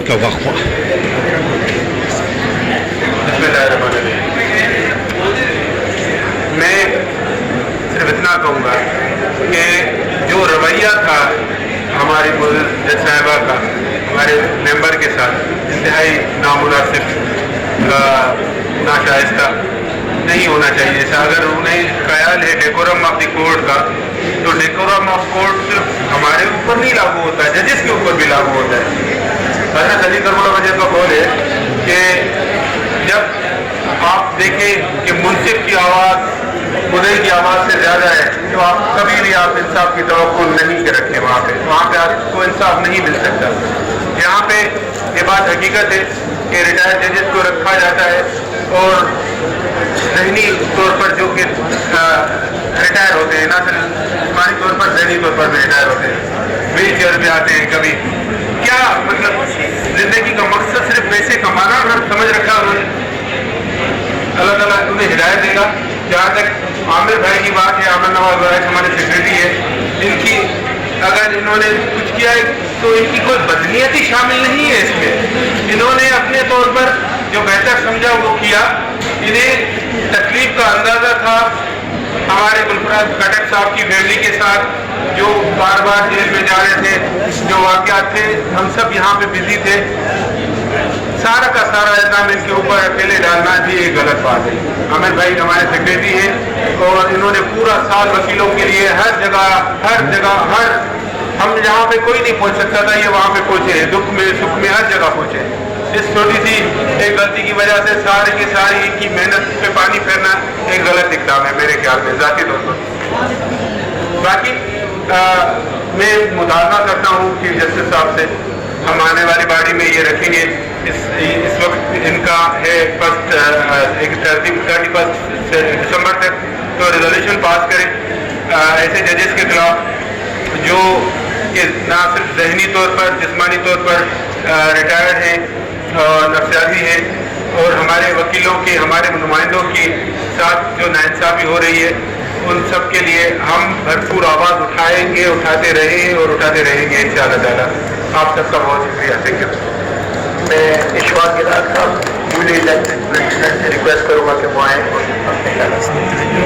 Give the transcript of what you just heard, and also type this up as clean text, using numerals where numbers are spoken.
کا وقفہ. میں صرف اتنا کہوں گا کہ جو رویہ تھا ہماری جج صاحبہ کا ہمارے ممبر کے ساتھ انتہائی نامناسب ناشائستہ نہیں ہونا چاہیے. اگر انہیں خیال ہے ڈیکورم آف دی کورٹ کا تو ڈیکورم آف کورٹ صرف ہمارے اوپر نہیں لاگو ہوتا ہے, ججز کے اوپر بھی لاگو ہوتا ہے. حضرت علی کرم اللہ وجہ کا قول ہے کہ جب آپ دیکھیں کہ منصف کی آواز خدے کی آواز سے زیادہ ہے تو آپ کبھی بھی آپ انصاف کی توقع نہیں کے رکھیں. وہاں پہ آپ کو انصاف نہیں مل سکتا. یہاں پہ یہ بات حقیقت ہے کہ ریٹائرڈ ججز کو رکھا جاتا ہے اور ذہنی طور پر جو کہ ریٹائر ہوتے ہیں, نہ صرف جسمانی طور پر ذہنی طور پر بھی ریٹائر ہوتے ہیں, ویل چیئر پہ آتے ہیں. کبھی کیا مطلب زندگی کا مقصد صرف پیسے کمانا اگر سمجھ رکھا انہوں نے. اللہ تعالیٰ انہیں ہدایت دے گا. جہاں تک عامر بھائی کی بات ہے, عامر نواز بھائی ہمارے سیکرٹری ہے, ان کی اگر انہوں نے کچھ کیا ہے تو ان کی کوئی بدنیتی شامل نہیں ہے اس میں. انہوں نے اپنے طور پر جو بہتر سمجھا وہ کیا. انہیں تکلیف کا اندازہ تھا ہمارے گلفراز کٹک صاحب کی فیملی کے ساتھ جو بار بار جیل میں جا رہے تھے, جو واقعات تھے. ہم سب یہاں پہ بزی تھے. سارا کا سارا الزام ان کے اوپر اکیلے ڈالنا بھی ایک غلط بات ہے. عامر بھائی ہمارے سیکرٹری ہیں اور انہوں نے پورا سال وکیلوں کے لیے ہر جگہ ہم جہاں پہ کوئی نہیں پہنچ سکتا تھا یہ وہاں پہ پہنچے, دکھ میں سکھ میں ہر جگہ پہنچے. اس چھوٹی سی ایک غلطی کی وجہ سے سارے کی ساری کی محنت پہ پانی پھیرنا ایک غلط اقدام ہے میرے خیال میں ذاتی طور پر. باقی میں مطالبہ کرتا ہوں چیف جسٹس صاحب سے, ہم آنے والی باڑی میں یہ رکھیں گے. اس وقت ان کا ہے 31 دسمبر تک, تو ریزولوشن پاس کریں ایسے ججز کے خلاف جو کہ نہ صرف ذہنی طور پر جسمانی طور پر ریٹائرڈ ہیں اور نفسیاتی ہیں, اور ہمارے وکیلوں کی ہمارے نمائندوں کی ساتھ جو ناانصافی ہو رہی ہے ان سب کے لیے ہم بھرپور آواز اٹھائیں گے, اٹھاتے رہیں اور اٹھاتے رہیں گے انشاءاللہ تعالیٰ. آپ سب کا بہت شکریہ. Thank you. میں اشفاق گیلان صاحب ریکویسٹ کروں گا کہ وہ آئیں.